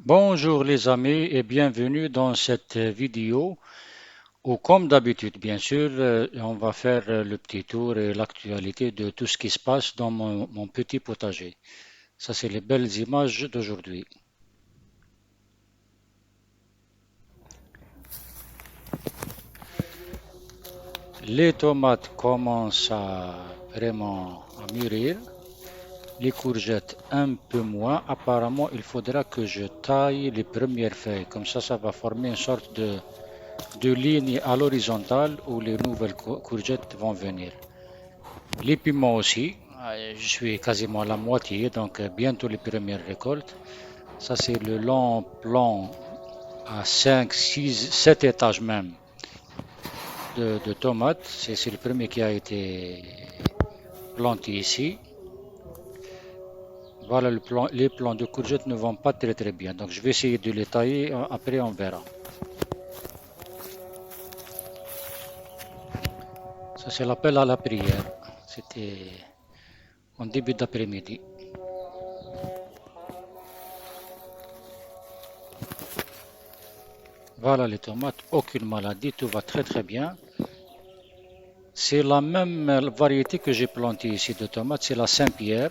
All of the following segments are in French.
Bonjour les amis et bienvenue dans cette vidéo où, comme d'habitude, bien sûr, on va faire le petit tour et l'actualité de tout ce qui se passe dans mon petit potager. Ça, c'est les belles images d'aujourd'hui. Les tomates commencent à vraiment à mûrir. Les courgettes un peu moins. Apparemment, il faudra que je taille les premières feuilles. Comme ça va former une sorte de ligne à l'horizontale où les nouvelles courgettes vont venir. Les piments aussi, je suis quasiment à la moitié, donc bientôt les premières récoltes. Ça, c'est le long plan à 5, 6, 7 étages même de tomates. C'est le premier qui a été planté ici. Voilà, les plants de courgettes ne vont pas très très bien. Donc je vais essayer de les tailler, après on verra. Ça, c'est l'appel à la prière. C'était en début d'après-midi. Voilà les tomates, aucune maladie, tout va très très bien. C'est la même variété que j'ai plantée ici de tomates, c'est la Saint-Pierre.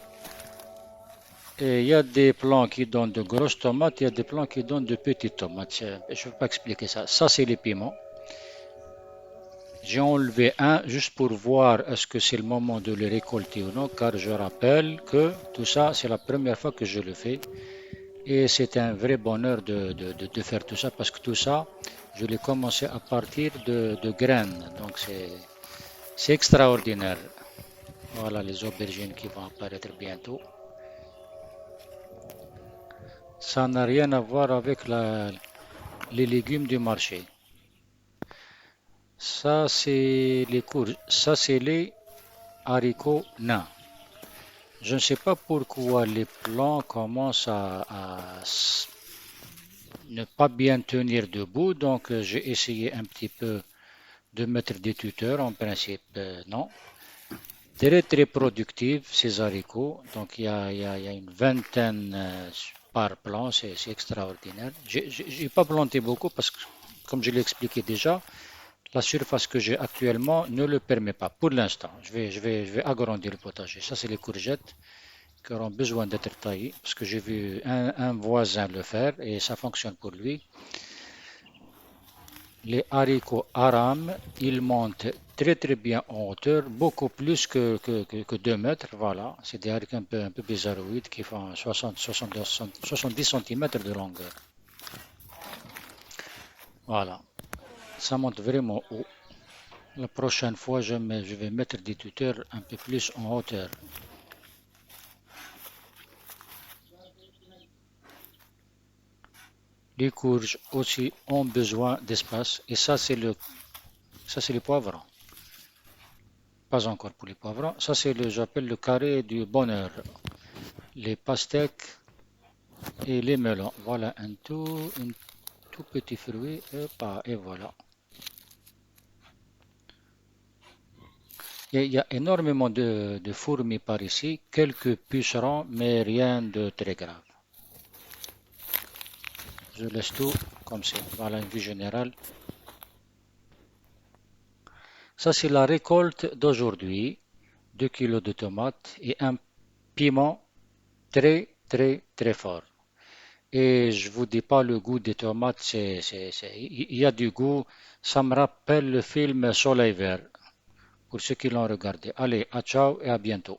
Et il y a des plants qui donnent de grosses tomates, il y a des plants qui donnent de petites tomates. Je ne vais pas expliquer ça. Ça, c'est les piments. J'ai enlevé un juste pour voir est-ce que c'est le moment de les récolter ou non, car je rappelle que tout ça, c'est la première fois que je le fais. Et c'est un vrai bonheur de faire tout ça, parce que tout ça, je l'ai commencé à partir de graines. Donc c'est extraordinaire. Voilà les aubergines qui vont apparaître bientôt. Ça n'a rien à voir avec les légumes du marché. Ça, c'est les courges. Ça, c'est les haricots nains. Je ne sais pas pourquoi les plants commencent à ne pas bien tenir debout. Donc, j'ai essayé un petit peu de mettre des tuteurs. En principe, non. Très, très productifs, ces haricots. Donc, il y a une vingtaine par plant. C'est extraordinaire. J'ai pas planté beaucoup parce que, comme je l'ai expliqué déjà, la surface que j'ai actuellement ne le permet pas pour l'instant. Je vais agrandir le potager. Ça, c'est les courgettes qui auront besoin d'être taillées parce que j'ai vu un voisin le faire et ça fonctionne pour lui. Les haricots aram, ils montent très très bien en hauteur, beaucoup plus que 2 mètres. Voilà, c'est des haricots un peu bizarroïdes qui font 60, 70 cm de longueur. Voilà, ça monte vraiment haut. La prochaine fois, je vais mettre des tuteurs un peu plus en hauteur. Les courges aussi ont besoin d'espace. Et ça c'est le poivron. Pas encore pour les poivrons. Ça c'est j'appelle le carré du bonheur. Les pastèques et les melons. Voilà un tout petit fruit. Et voilà. Il y a énormément de fourmis par ici. Quelques pucerons, mais rien de très grave. Je laisse tout comme c'est. Voilà une vue générale. Ça, c'est la récolte d'aujourd'hui. 2 kilos de tomates et un piment très, très, très fort. Et je vous dis pas le goût des tomates, il y a du goût. Ça me rappelle le film Soleil vert, pour ceux qui l'ont regardé. Allez, à ciao et à bientôt.